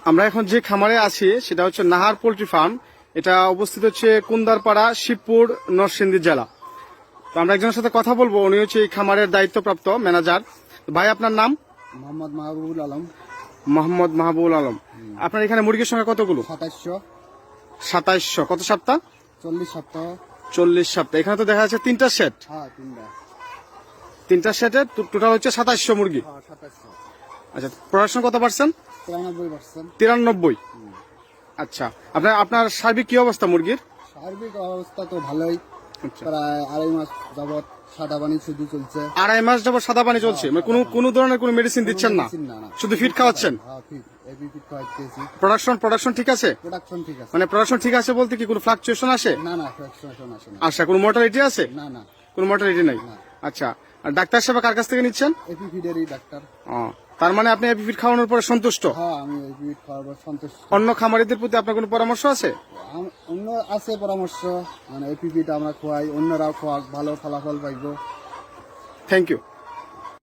আমরা এখন যে খামারে আছি সেটা হচ্ছে নাহার পোল্ট্রি ফার্ম। এটা অবস্থিত হচ্ছে কুন্দারপাড়া, শিবপুর, নরসিংদী জেলা। তো আমরা একজনের সাথে কথা বলবো, উনি হচ্ছে এই খামারের দায়িত্বপ্রাপ্ত ম্যানেজার। ভাই, আপনার নাম? মোহাম্মদ মাহবুবুল আলম। মোহাম্মদ মাহবুবুল আলম। আপনার এখানে মুরগির সংখ্যা কতগুলো? 2700। কত সপ্তাহ? 40 সপ্তাহ। 40 সপ্তাহ। এখানে তো দেখা যাচ্ছে 3টা সেট। হ্যাঁ, 3টা সেটে টোটাল হচ্ছে 2700 মুরগি। 2700। আচ্ছা, প্রোডাকশন কত পার্সেন্ট? 93%। 93। আচ্ছা, আপনার সার্বিক কি অবস্থা মুরগির? সার্বিক অবস্থা তো ভালোই। আচ্ছা, প্রায় 2.5 মাস যাবত সাদা পানি শুধু চলছে। 2.5 মাস যাবত সাদা পানি চলছে, মানে কোনো ধরনের কোনো মেডিসিন দিচ্ছেন না? শুধু ফিড খাওয়াচ্ছেন? হ্যাঁ, ফিড, এবি ফিড খাওয়াচ্ছি। প্রোডাকশন ঠিক আছে? প্রোডাকশন ঠিক আছে। মানে প্রোডাকশন ঠিক আছে বলতে কি কোনো ফ্লাকচুয়েশন আসে? না, ফ্লাকচুয়েশন আসে না। আচ্ছা, কোনো মর্টালিটি আছে? না। কোনো মর্টালিটি নাই। আচ্ছা, আর ডাক্তার সেবা কার কাছ থেকে নিচ্ছেন? এবি ফিডেরই ডাক্তার। তার মানে আপনি এপি ফিড খাওয়ানোর পরে সন্তুষ্ট? হ্যাঁ, আমি এবি ফিড খাওয়ার সন্তুষ্ট। অন্য খামারিদের প্রতি আপনার কোনো পরামর্শ আছে? অন্য আছে পরামর্শ, মানে এবি ফিড আমরা খোয়াই, অন্যরাও খোয়াক, ভালো ফলাফল পাইব। Thank you.